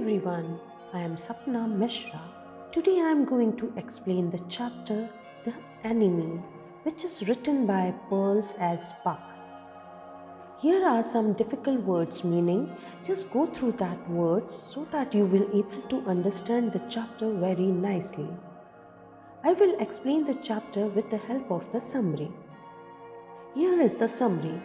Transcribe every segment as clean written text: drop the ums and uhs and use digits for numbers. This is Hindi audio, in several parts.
everyone, I am Sapna Mishra. Today I am going to explain the chapter The Enemy, which is written by Pearls S. Buck. Here are some difficult words meaning. Just go through that words so that you will able to understand the chapter very nicely. I will explain the chapter with the help of the summary. Here is the summary.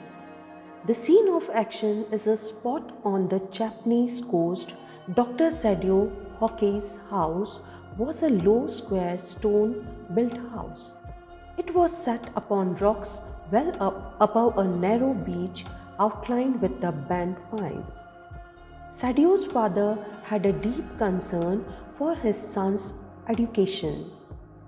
The scene of action is a spot on the Japanese coast. Dr. Sadio Hockey's house was a low square stone-built house. It was set upon rocks well up above a narrow beach outlined with the bent pines. Sadio's father had a deep concern for his son's education.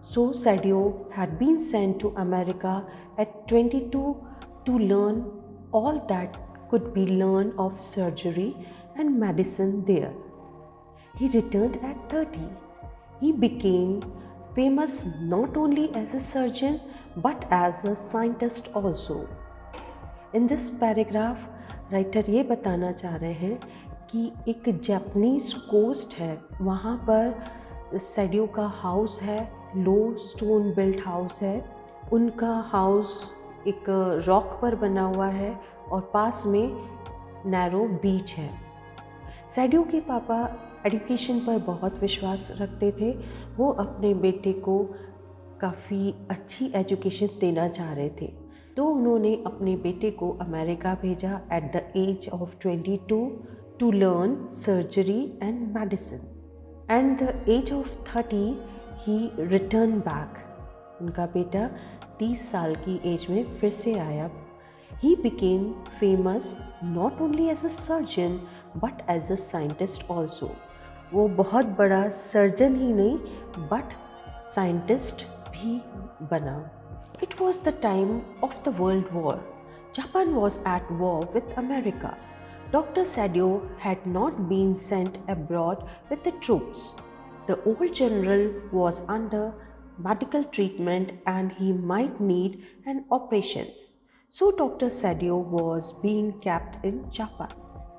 So Sadio had been sent to America at 22 to learn all that could be learned of surgery and medicine there. He returned at 30. He became famous not only as a surgeon but as a scientist also. In this paragraph, writer ये बताना चाह रहे हैं कि एक जापानीज कोस्ट है, वहाँ पर सैडियो का हाउस है, लो स्टोन बिल्ट हाउस है. उनका हाउस एक रॉक पर बना हुआ है और पास में नैरो बीच है. सैडियो के पापा एजुकेशन पर बहुत विश्वास रखते थे. वो अपने बेटे को काफ़ी अच्छी एजुकेशन देना चाह रहे थे, तो उन्होंने अपने बेटे को अमेरिका भेजा at the age of 22 to learn surgery and medicine. And the age of 30 he return back. उनका बेटा 30 साल की एज में फिर से आया. He became famous not only as a surgeon but as a scientist also. वो बहुत बड़ा सर्जन ही नहीं बट साइंटिस्ट भी बना. It was the time of the World War. Japan was at war with America. Dr. Sadio had not been sent abroad with the troops. The old general was under medical treatment and he might need an operation. So Dr. Sadio was being kept in Japan.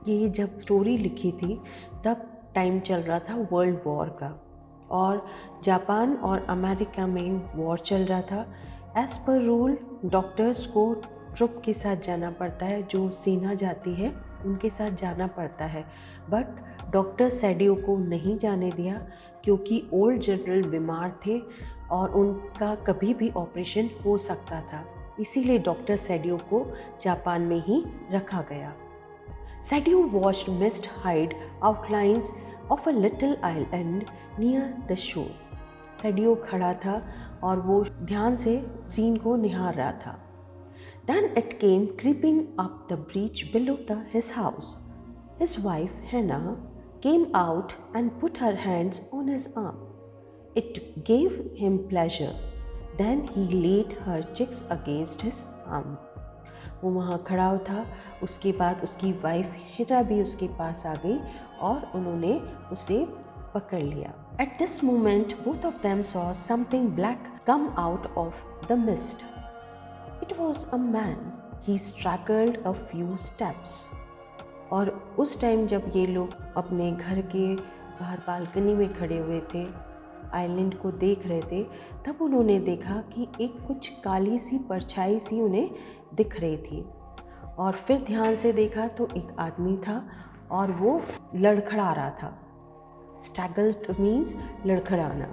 ये जब स्टोरी लिखी थी तब टाइम चल रहा था वर्ल्ड वॉर का और जापान और अमेरिका में वॉर चल रहा था. एज़ पर रूल डॉक्टर्स को ट्रुप के साथ जाना पड़ता है, जो सेना जाती है उनके साथ जाना पड़ता है. बट डॉक्टर सैडियो को नहीं जाने दिया क्योंकि ओल्ड जनरल बीमार थे और उनका कभी भी ऑपरेशन हो सकता था. इसीलिए डॉक्टर सैडियो को जापान में ही रखा गया. Sadao watched mist hide outlines of a little island near the shore. Sadao खड़ा था और वो ध्यान से सीन को निहार रहा था. Then it came creeping up the breach below his house. His wife Hannah came out and put her hands on his arm. It gave him pleasure. Then he laid her cheeks against his arm. वो वहाँ खड़ा था. उसके बाद उसकी वाइफ हिना भी उसके पास आ गई और उन्होंने उसे पकड़ लिया. At this moment, both of them saw something black come out of the mist. It was a man. He straggled a few steps. और उस टाइम जब ये लोग अपने घर के बाहर बालकनी में खड़े हुए थे, आइलैंड को देख रहे थे, तब उन्होंने देखा कि एक कुछ काली सी परछाई सी उन्हें दिख रही थी. और फिर ध्यान से देखा तो एक आदमी था और वो लड़खड़ा रहा था. Straggled means लड़खड़ाना.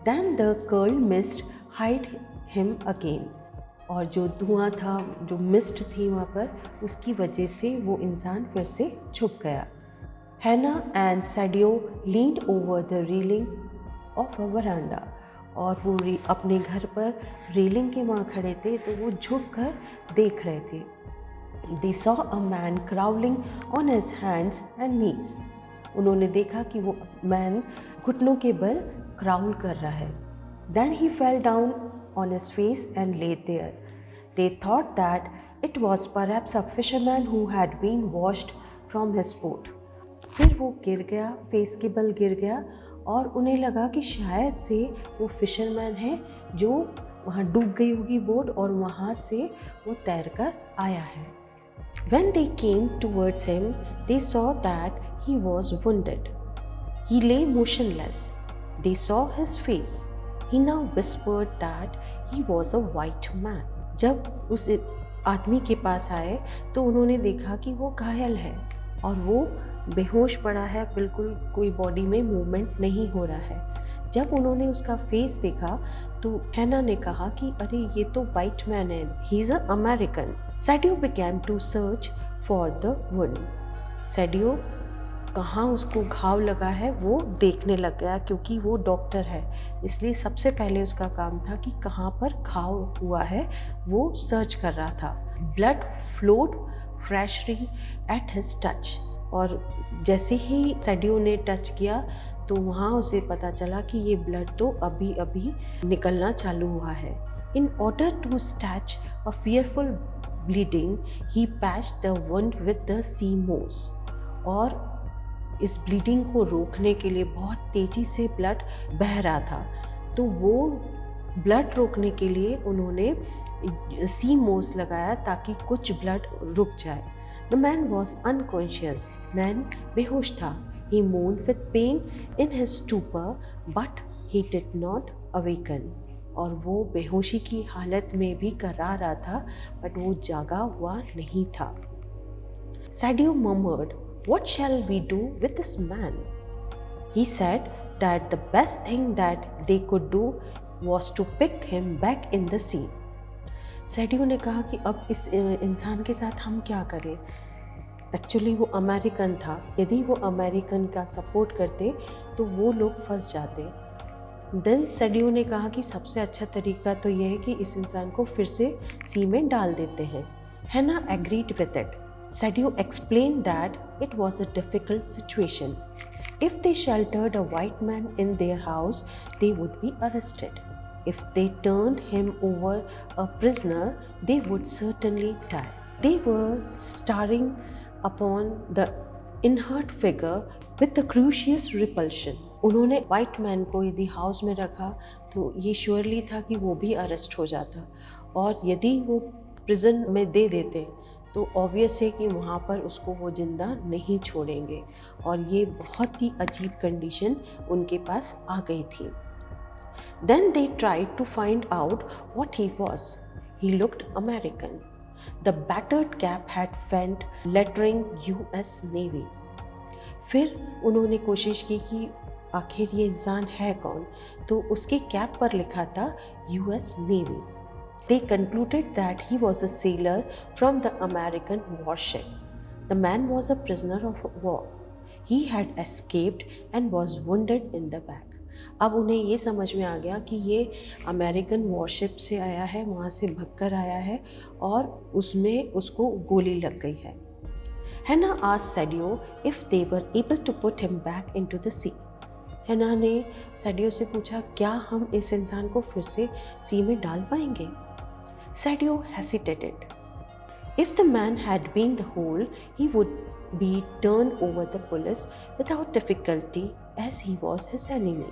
Then the curled mist hid him again. और जो धुआं था, जो मिस्ट थी वहाँ पर, उसकी वजह से वो इंसान फिर से छुप गया. Hannah and Sadio leaned over the railing of a veranda. और वो अपने घर पर रेलिंग के वहाँ खड़े थे तो वो झुक कर देख रहे थे. They saw a man crawling on his hands and knees. उन्होंने देखा कि वो मैन घुटनों के बल क्राउल कर रहा है. Then he fell down on his face and lay there. They thought that it was perhaps a fisherman who had been washed from his boat. फिर वो गिर गया, फेस के बल गिर गया और उन्हें लगा कि शायद से वो फिशरमैन है जो वहाँ डूब गई होगी बोट और वहाँ से वो तैर कर आया है. When they came towards him, they saw that he was wounded. He lay motionless. They saw his face. He now whispered that he was a white man. जब उस आदमी के पास आए तो उन्होंने देखा कि वो घायल है और वो बेहोश पड़ा है, बिल्कुल कोई बॉडी में मूवमेंट नहीं हो रहा है। जब उन्होंने उसका फेस देखा तो हैना ने कहा कि अरे ये तो वाइट मैन है, he is a American. Sadao began to search for the wound. Sadao कहाँ उसको घाव लगा है वो देखने लग गया, क्योंकि वो डॉक्टर है, इसलिए सबसे पहले उसका काम था कि कहाँ पर घाव हुआ है वो सर्च कर रहा था। Blood flowed freshly at his touch, और जैसे ही सैडियो ने टच किया तो वहाँ उसे पता चला कि ये ब्लड तो अभी अभी निकलना चालू हुआ है। In order to stanch a fearful bleeding he patched the wound with the sea moss, और इस ब्लीडिंग को रोकने के लिए बहुत तेज़ी से ब्लड बह रहा था, तो वो ब्लड रोकने के लिए उन्होंने सी मोस लगाया ताकि कुछ ब्लड रुक जाए। The man was unconscious. Man बेहोश था। He moaned with pain in his stupor but he did not awaken, और वो बेहोशी की हालत में भी कर्रा रहा था बट वो जागा हुआ नहीं था। सैडियो murmured, "What shall we do with this man?" He said that the best thing that they could do was to pick him back in the sea. सैडियो ने कहा कि अब इस इंसान के साथ हम क्या करें। एक्चुअली वो अमेरिकन था, यदि वो अमेरिकन का सपोर्ट करते तो वो लोग फंस जाते। देन सैडियो ने कहा कि सबसे अच्छा तरीका तो यह है कि इस इंसान को फिर से सी में डाल देते हैं। हैना agreed with it. Sadio explained that it was a difficult situation. If they sheltered a white man in their house, they would be arrested. If they turned him over a prisoner, they would certainly die. They were staring upon the inert figure with a curious repulsion. उन्होंने वाइट मैन को यदि हाउस में रखा तो ये श्योरली था कि वो भी अरेस्ट हो जाता, और यदि वो प्रिजन में दे देते तो ऑब्वियस है कि वहाँ पर उसको वो जिंदा नहीं छोड़ेंगे, और ये बहुत ही अजीब कंडीशन उनके पास आ गई थी। Then they tried to find out what he was. He looked American. The battered cap had faint lettering US Navy. फिर उन्होंने कोशिश की कि आखिर ये इंसान है कौन, तो उसके कैप पर लिखा था US Navy. They concluded that he was a sailor from the American warship. The man was a prisoner of war. He had escaped and was wounded in the back. अब उन्हें ये समझ में आ गया कि ये अमेरिकन वॉरशिप से आया है, वहाँ से भगकर आया है और उसमें उसको गोली लग गई है। Hannah asked Sadio if they were able to put him back into the sea. हैना ने सैडियो से पूछा, क्या हम इस इंसान को फिर से सी में डाल पाएंगे? Sadio hesitated. If the man had been the whole, he would be turned over the police without difficulty, as he was his enemy.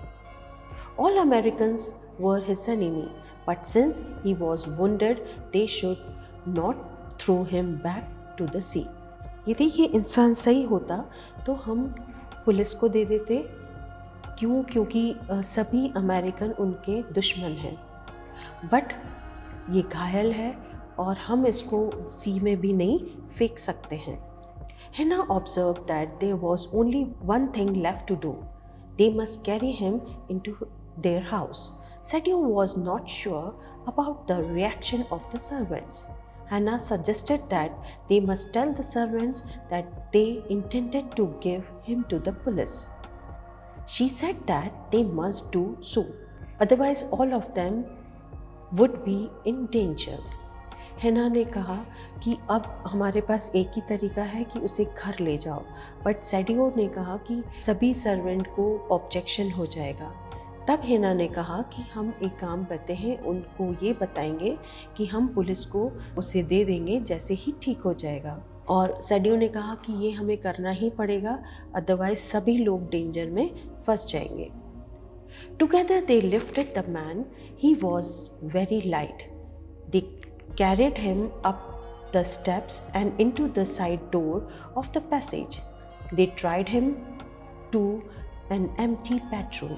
All Americans were his enemy, but since he was wounded, they should not throw him back to the sea. यदि ये इंसान सही होता तो हम पुलिस को दे देते, क्यों? क्योंकि सभी अमेरिकन उनके दुश्मन हैं, बट ये घायल है और हम इसको सी में भी नहीं फेंक सकते हैं। Hannah observed that there was only one thing left to do. They must carry him into their house. Sadio was not sure about the reaction of the servants. Hannah suggested that they must tell the servants that they intended to give him to the police. She said that they must do so, otherwise all of them would be in danger. हैना ने कहा कि अब हमारे पास एक ही तरीका है कि उसे घर ले जाओ, बट सैडियो ने कहा कि सभी सर्वेंट को ऑब्जेक्शन हो जाएगा। तब हैना ने कहा कि हम एक काम करते हैं, उनको ये बताएंगे कि हम पुलिस को उसे दे देंगे जैसे ही ठीक हो जाएगा, और सैडियो ने कहा कि ये हमें करना ही पड़ेगा, अदरवाइज सभी लोग डेंजर में फंस जाएंगे। Together they lifted the man. He was very light. They carried him up the steps and into the side door of the passage. They tied him to an empty bedroom.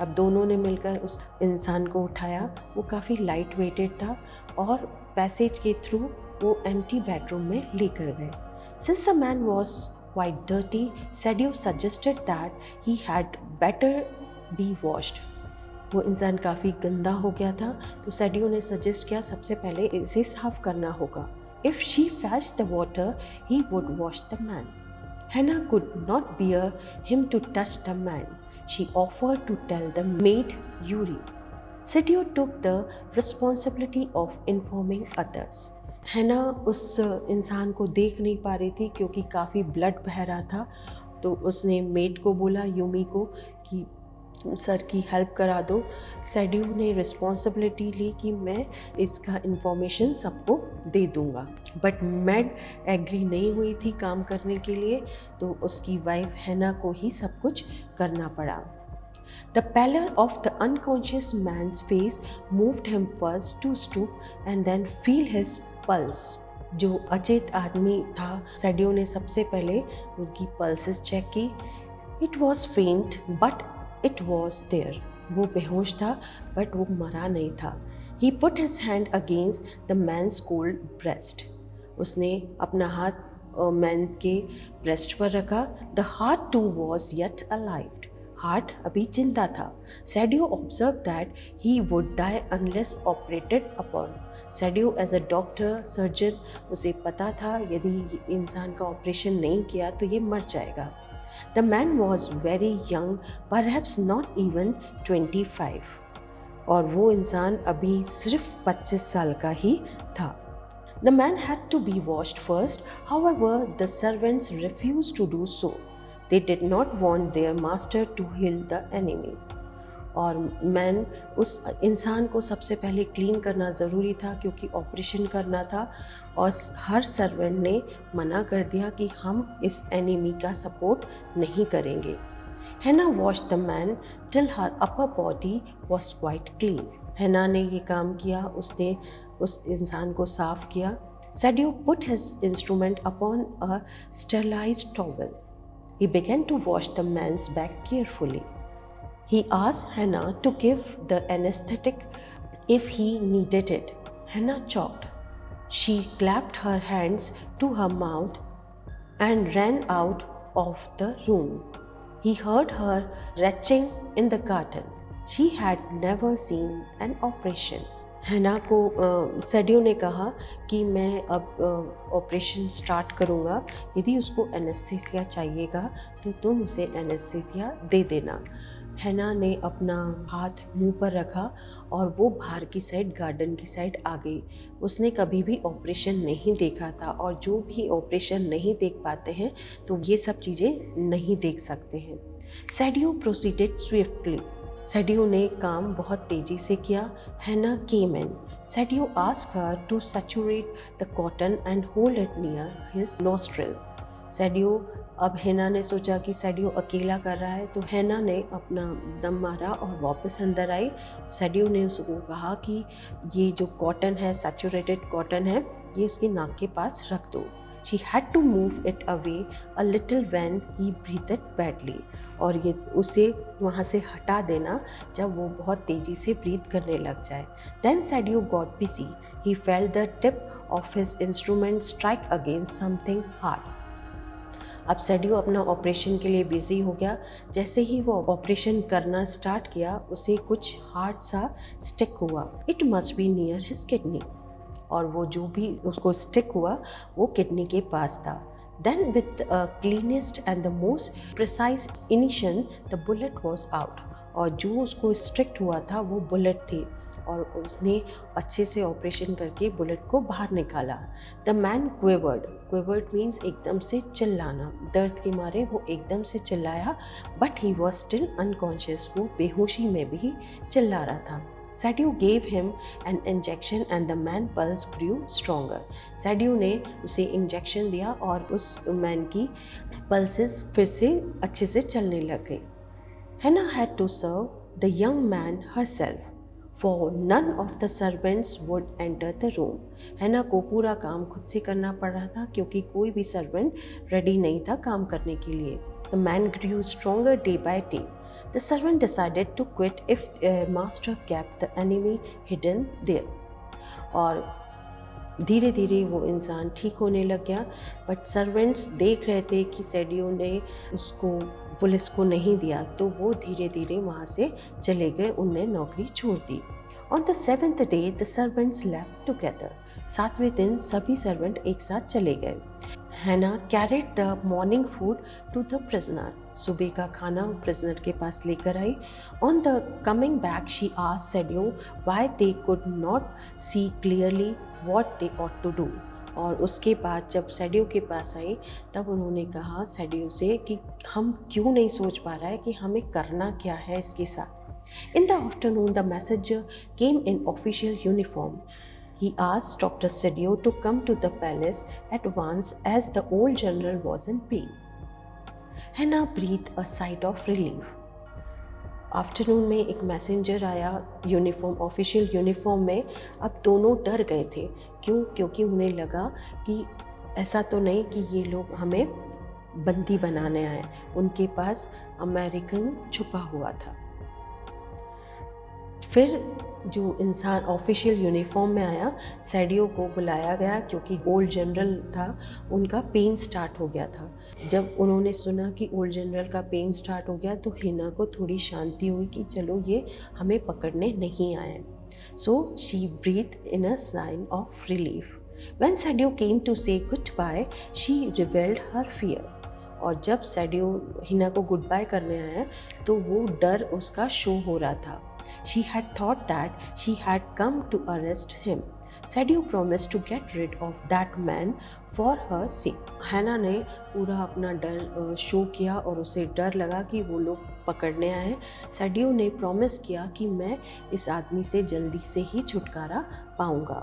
अब दोनों ने मिलकर उस इंसान को उठाया। वो काफ़ी लाइट वेटेड था और पैसेज के थ्रू वो एम्प्टी बेडरूम में लेकर गए। Since the man was quite dirty, Sadio suggested that he had better be washed. वो इंसान काफ़ी गंदा हो गया था तो सैडियो ने सजेस्ट किया सबसे पहले इसे साफ करना होगा। If she fetched the water, he would wash the man. Hannah could not bear him to touch the man. She offered to tell the maid Yuri. Sadio took the responsibility of informing others. हैना उस इंसान को देख नहीं पा रही थी क्योंकि काफ़ी ब्लड बह रहा था, तो उसने मेड को बोला, यूमी को, कि सर की हेल्प करा दो। सैडियो ने रिस्पॉन्सिबिलिटी ली कि मैं इसका इंफॉर्मेशन सबको दे दूंगा, बट मेड एग्री नहीं हुई थी काम करने के लिए, तो उसकी वाइफ हैना को ही सब कुछ करना पड़ा। The pallor of the unconscious man's face moved him first to stoop and then feel his pulse. जो अचेत आदमी था, सैडियो ने सबसे पहले उनकी पल्सेस चेक की। It was faint but it was there. वो बेहोश था बट वो मरा नहीं था। He put his hand against the man's cold breast. उसने अपना हाथ मैन के ब्रेस्ट पर रखा। The heart too was yet alive. Heart अभी जिंदा था। Sadao observe that he would die unless operated upon. Sadao as a doctor surgeon, उसे पता था यदि इंसान का ऑपरेशन नहीं किया तो ये मर जाएगा। The man was very young, perhaps not even 25, और वो इंसान अभी सिर्फ 25 साल का ही था। The man had to be washed first, however the servants refuse to do so. They did not want their master to heal the enemy. और मैन उस इंसान को सबसे पहले क्लीन करना ज़रूरी था क्योंकि ऑपरेशन करना था, और हर सर्वेंट ने मना कर दिया कि हम इस एनिमी का सपोर्ट नहीं करेंगे। हैना washed the man till her upper body was quite clean. हैना ने ये काम किया, उसने उस इंसान को साफ किया। Sadao put his instrument upon a sterilised towel. He began to wash the man's back carefully. He asked Hannah to give the anesthetic if he needed it. Hannah choked. She clapped her hands to her mouth and ran out of the room. He heard her retching in the garden. She had never seen an operation. हैना को सैडियो ने कहा कि मैं अब ऑपरेशन स्टार्ट करूँगा, यदि उसको एनेस्थीसिया चाहिएगा तो तुम उसे एनेस्थीसिया दे देना। हैना ने अपना हाथ मुंह पर रखा और वो बाहर की साइड, गार्डन की साइड आ गई। उसने कभी भी ऑपरेशन नहीं देखा था, और जो भी ऑपरेशन नहीं देख पाते हैं तो ये सब चीज़ें नहीं देख सकते हैं। सैडियो प्रोसीडेड स्विफ्टली। सैडियो ने काम बहुत तेज़ी से किया। Hana came in. Sadao asked her to saturate the cotton and hold it near his nostril. Sadao, अब हैना ने सोचा कि सैडियो अकेला कर रहा है, तो हैना ने अपना दम मारा और वापस अंदर आई। सैडियो ने उसको कहा कि ये जो कॉटन है, सैचुरेटेड कॉटन है, ये उसकी नाक के पास रख दो। She had to move it away a little when he breathed badly. और ये उसे वहाँ से हटा देना जब वो बहुत तेज़ी से ब्रीथ करने लग जाए। Then Sadio got busy. He felt the tip of his instrument strike against something hard. अब सैडियो अपना ऑपरेशन के लिए बिजी हो गया। जैसे ही वो ऑपरेशन करना स्टार्ट किया, उसे कुछ हार्ड सा स्टिक हुआ। It must be near his kidney. और वो जो भी उसको स्टिक हुआ वो किडनी के पास था। Then with the cleanest and the most precise incision, the bullet was out. और जो उसको स्ट्रिक्ट हुआ था वो बुलेट थी, और उसने अच्छे से ऑपरेशन करके बुलेट को बाहर निकाला। The man quivered. Quivered means एकदम से चिल्लाना, दर्द के मारे वो एकदम से चिल्लाया, but he was still unconscious. वो बेहोशी में भी चिल्ला रहा था। Sadio gave him an injection and the man pulse grew stronger. Sadio ने उसे इंजेक्शन दिया और उस मैन की पल्सेस फिर से अच्छे से चलने लग गई। Hannah had to serve the young man herself, for none of the servants would enter the room. Hannah को पूरा काम खुद से करना पड़ रहा था क्योंकि कोई भी सर्वेंट रेडी नहीं था काम करने के लिए। The man grew stronger day by day. The servant decided to quit if master kept the enemy hidden there. और धीरे धीरे वो इंसान ठीक होने लग गया, बट सर्वेंट्स देख रहे थे कि सेडियो ने उसको पुलिस को नहीं दिया, तो वो धीरे धीरे वहाँ से चले गए, उनने नौकरी छोड़ दी। On the 7th day the servants left together. 7वें दिन सभी सर्वेंट एक साथ चले गए। Hana carried the morning food to the prisoner. सुबह का खाना प्रिजनर के पास लेकर आई। On the coming back she asked Sadao why they could not see clearly what they ought to do. और उसके बाद जब सेडियो के पास आई तब उन्होंने कहा सेडियो से कि हम क्यों नहीं सोच पा रहा है कि हमें करना क्या है इसके साथ। In the afternoon, the messenger came in official uniform. He asked Dr. Sedio to come to the palace at once as the old general was in pain. Hannah breathed a sigh of relief. Afternoon में एक मैसेंजर आया यूनिफॉर्म, ऑफिशियल यूनिफॉर्म में। अब दोनों डर गए थे। क्यों? क्योंकि उन्हें लगा कि ऐसा तो नहीं कि ये लोग हमें बंदी बनाने आए। उनके पास अमेरिकन छुपा हुआ था। फिर जो इंसान ऑफिशियल यूनिफॉर्म में आया, सेडियो को बुलाया गया क्योंकि ओल्ड जनरल था, उनका पेन स्टार्ट हो गया था। जब उन्होंने सुना कि ओल्ड जनरल का पेन स्टार्ट हो गया तो हिना को थोड़ी शांति हुई कि चलो ये हमें पकड़ने नहीं आए। So she breathe in a sigh of relief. When Sadao came to say goodbye she revealed her fear. और जब सेडियो हिना को गुड बाय करने आया तो वो डर उसका शो हो रहा था। She had thought that she had come to arrest him. Sadio promised to get rid of that man for her sake. हैना ने पूरा अपना डर शो किया और उसे डर लगा कि वो लोग पकड़ने आए हैं। सेडियो ने प्रॉमिस किया कि मैं इस आदमी से जल्दी से ही छुटकारा पाऊंगा।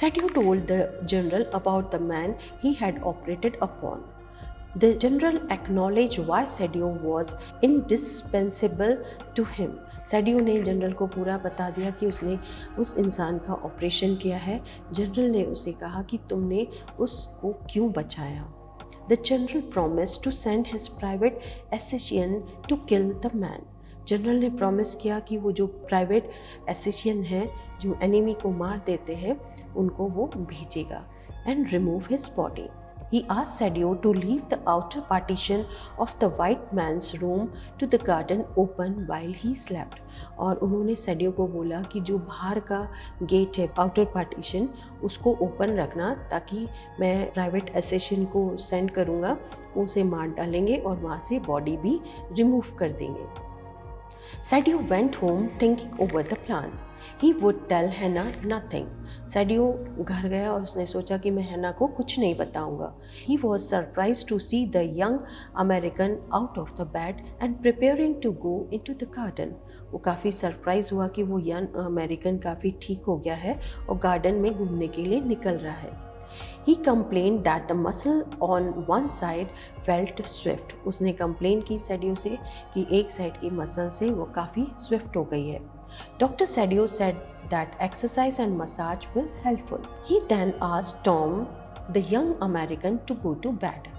Sadio told the general about the man he had operated upon. The general acknowledged why Sadio was indispensable to him. Sadio ने जनरल को पूरा बता दिया कि उसने उस इंसान का ऑपरेशन किया है। जनरल ने उसे कहा कि तुमने उसको क्यों बचाया। The general promised to send his private assassin to kill the man. General ने प्रॉमिस किया कि वो जो प्राइवेट assassin हैं, जो एनिमी को मार देते हैं, उनको वो भेजेगा and remove his body. He asked Sadio to leave the outer partition of the white man's room to the garden open while he slept. और उन्होंने सेडियो को बोला कि जो बाहर का गेट है, आउटर पार्टीशन, उसको ओपन रखना ताकि मैं प्राइवेट असैसिन को सेंड करूँगा, उसे मार डालेंगे और वहाँ से बॉडी भी रिमूव कर देंगे। Sadio went home thinking over the plan. He would tell Hannah nothing. Sadio घर गया और उसने सोचा कि मैं हैना को कुछ नहीं बताऊंगा। He was surprised to see the young American out of the bed and preparing to go into the garden. वो काफ़ी सरप्राइज हुआ कि वो यंग अमेरिकन काफ़ी ठीक हो गया है और गार्डन में घूमने के लिए निकल रहा है। He complained that the muscle on one side felt swift. उसने कंप्लेन की सेडियो से कि एक साइड की मसल से वो काफ़ी स्विफ्ट हो गई है। Dr. Sadio said that exercise and massage will helpful. He then asked Tom, the young American, to go to bed.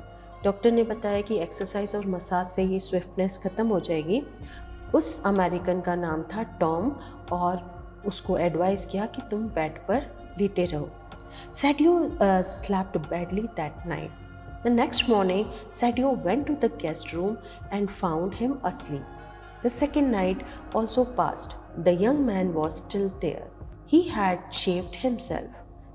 Doctor ने बताया कि एक्सरसाइज और मसाज से ये स्विफ्टनेस ख़त्म हो जाएगी। उस अमेरिकन का नाम था टॉम और उसको एडवाइस किया कि तुम बेड पर लेटे रहो। Sadio slept badly that night. The next morning, Sadio went to the guest room and found him asleep. The second night also passed. The young man was still there. He had shaved himself.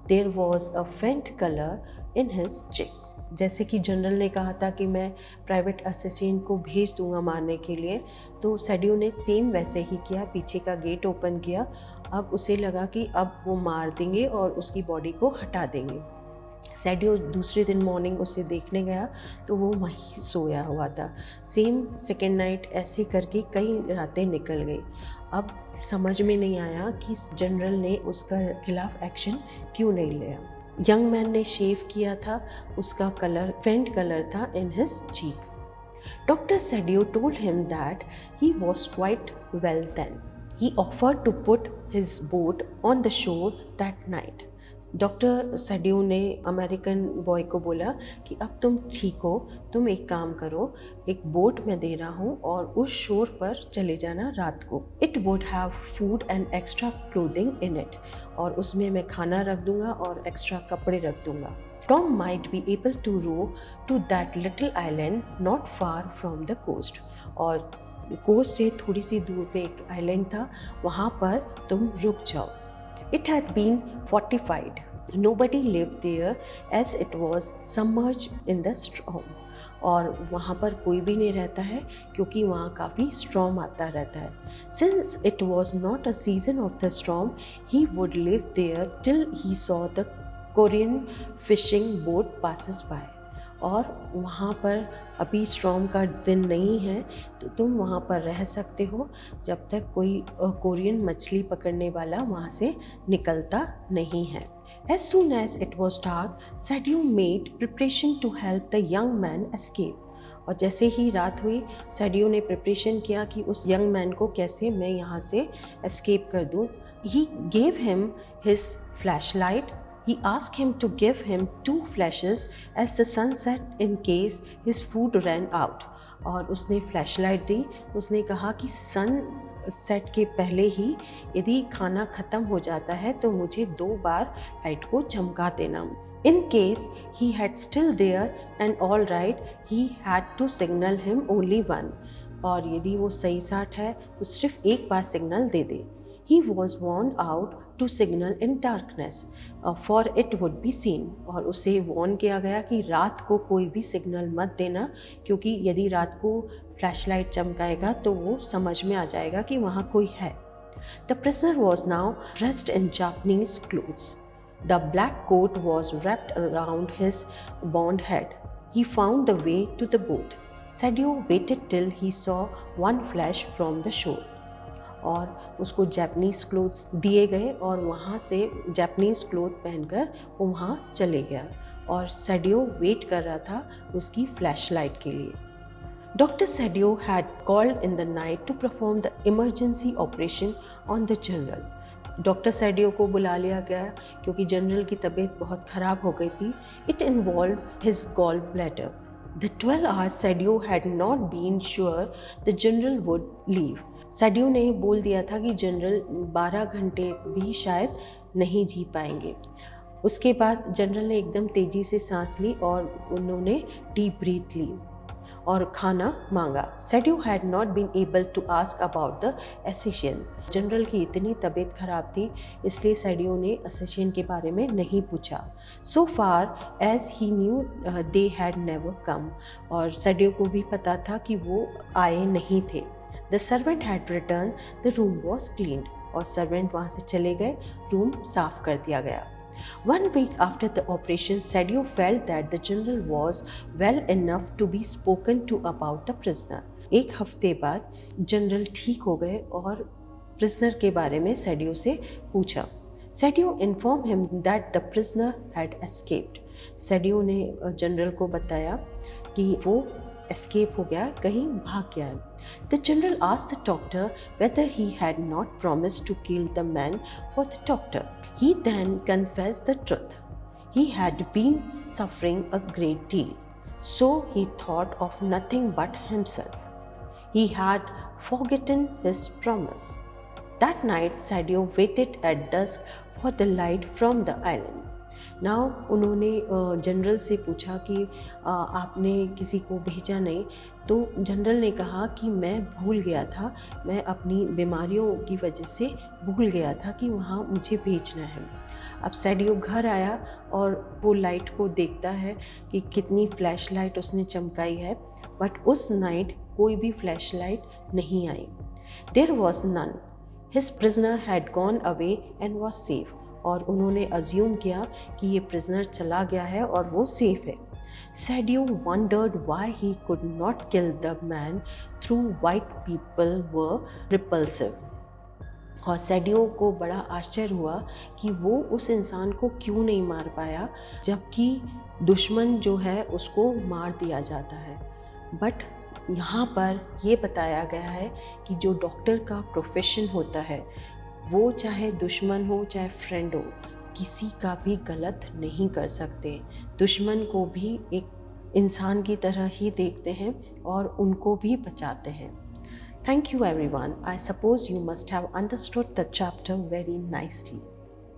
There was a faint color in his cheek. जैसे कि जनरल ने कहा था कि मैं प्राइवेट असैसिन को भेज दूंगा मारने के लिए, तो सेडियो ने सेम वैसे ही किया, पीछे का गेट ओपन किया। अब उसे लगा कि अब वो मार देंगे और उसकी बॉडी को हटा देंगे। सेडियो दूसरे दिन मॉर्निंग उसे देखने गया तो वो वहीं सोया हुआ था। सेम सेकेंड नाइट ऐसे करके कई रातें निकल गई। अब समझ में नहीं आया कि जनरल ने उसका खिलाफ एक्शन क्यों नहीं लिया। यंग मैन ने शेव किया था, उसका कलर फेंट कलर था in his cheek. Doctor Sadao told him that he was quite well then. He offered to put his boat on the shore that night. Doctor Sadao ने अमेरिकन बॉय को बोला कि अब तुम ठीक हो, तुम एक काम करो, एक बोट मैं दे रहा हूँ और उस शोर पर चले जाना रात को। It would have food and extra clothing in it, और उसमें मैं खाना रख दूंगा और एक्स्ट्रा कपड़े रख दूंगा। Tom might be able to row to that little island not far from the coast, और कोस्ट से थोड़ी सी दूर पे एक आइलैंड था, वहाँ पर तुम रुक जाओ। It had been fortified. Nobody lived there as it was submerged in the storm. और वहाँ पर कोई भी नहीं रहता है क्योंकि वहाँ काफ़ी स्टॉर्म आता रहता है। Since it was not a season of the storm, he would live there till he saw the Korean fishing boat passes by. और वहाँ पर अभी स्टॉर्म का दिन नहीं है तो तुम वहाँ पर रह सकते हो जब तक कोई कोरियन मछली पकड़ने वाला वहाँ से निकलता नहीं है। As soon as it was dark, Sadio made preparation to help the young man escape. और जैसे ही रात हुई, सैडियो ने प्रिपरेशन किया कि उस यंग मैन को कैसे मैं यहाँ से एस्केप कर दूँ। He gave him his flashlight. He asked him to give him 2 flashes as the sun set in case his food ran out. और उसने फ्लैशलाइट दी। उसने कहा कि सन सेट के पहले ही यदि खाना ख़त्म हो जाता है तो मुझे 2 बार लाइट को चमका देना। In case he had still there and all right, he had to signal him only one. और यदि वो सही साठ है तो सिर्फ एक बार सिग्नल दे दे। He was warned out to signal in darkness, for it would be seen. और उसे वॉर्न किया गया कि रात को कोई भी सिग्नल मत देना, क्योंकि यदि रात को फ्लैशलाइट चमकाएगा तो वो समझ में आ जाएगा कि वहाँ कोई है। The prisoner was now dressed in Japanese clothes. The black coat was wrapped around his bound head. He found the way to the boat. Sadio waited till he saw one flash from the shore. और उसको जापानीज़ क्लोथ्स दिए गए और वहाँ से जापानीज़ क्लोथ पहनकर वो वहाँ चले गया और सैडियो वेट कर रहा था उसकी फ्लैशलाइट के लिए। Doctor Sadio had called in the night to perform the emergency operation on the general. Doctor Sadio को बुला लिया गया क्योंकि जनरल की तबीयत बहुत ख़राब हो गई थी। It involve his gall bladder. The 12 hours Sadio had not been sure the general would leave. सैडियो ने बोल दिया था कि जनरल 12 घंटे भी शायद नहीं जी पाएंगे। उसके बाद जनरल ने एकदम तेज़ी से सांस ली और उन्होंने डीप ब्रीथ ली और खाना मांगा। Sadio had not been able to ask about the accession. General की इतनी तबीयत ख़राब थी इसलिए सैडियो ने एसेशन के बारे में नहीं पूछा। So far as he knew they had never come. और सैडियो को भी पता था कि वो आए नहीं थे। The servant had return, the room was cleaned. और सर्वेंट वहाँ से चले गए, रूम साफ कर दिया गया। 1 week after the operation, Sadio felt that the general was well enough to be spoken to about the prisoner. 1 हफ्ते बाद जनरल ठीक हो गए और प्रिजनर के बारे में सैडियो से पूछा। सैडियो informed him that the prisoner had escaped. सैडियो ने जनरल को बताया कि वो एस्केप हो गया, कहीं भाग गया है। The general asked the doctor whether he had not promised to kill the man for the doctor. He then confessed the truth. He had been suffering a great deal, so he thought of nothing but himself. He had forgotten his promise. That night, Sadio waited at dusk for the light from the island. Now उन्होंने जनरल से पूछा कि आपने किसी को भेजा नहीं, तो जनरल ने कहा कि मैं भूल गया था, मैं अपनी बीमारियों की वजह से भूल गया था कि वहाँ मुझे भेजना है। अब सैडियो घर आया और वो लाइट को देखता है कि कितनी फ्लैश लाइट उसने चमकाई है, बट उस नाइट कोई भी फ्लैश लाइट नहीं आई। There was none. His prisoner had gone away and was safe. और उन्होंने अज्यूम किया कि ये प्रिजनर चला गया है और वो सेफ है। Sadio wondered why he could not kill the man through white people were repulsive. और सैडियो को बड़ा आश्चर्य हुआ कि वो उस इंसान को क्यों नहीं मार पाया जबकि दुश्मन जो है उसको मार दिया जाता है। बट यहाँ पर ये बताया गया है कि जो डॉक्टर का प्रोफेशन होता है वो चाहे दुश्मन हो चाहे फ्रेंड हो, किसी का भी गलत नहीं कर सकते। दुश्मन को भी एक इंसान की तरह ही देखते हैं और उनको भी बचाते हैं। Thank you everyone. I suppose you must have understood the chapter very nicely.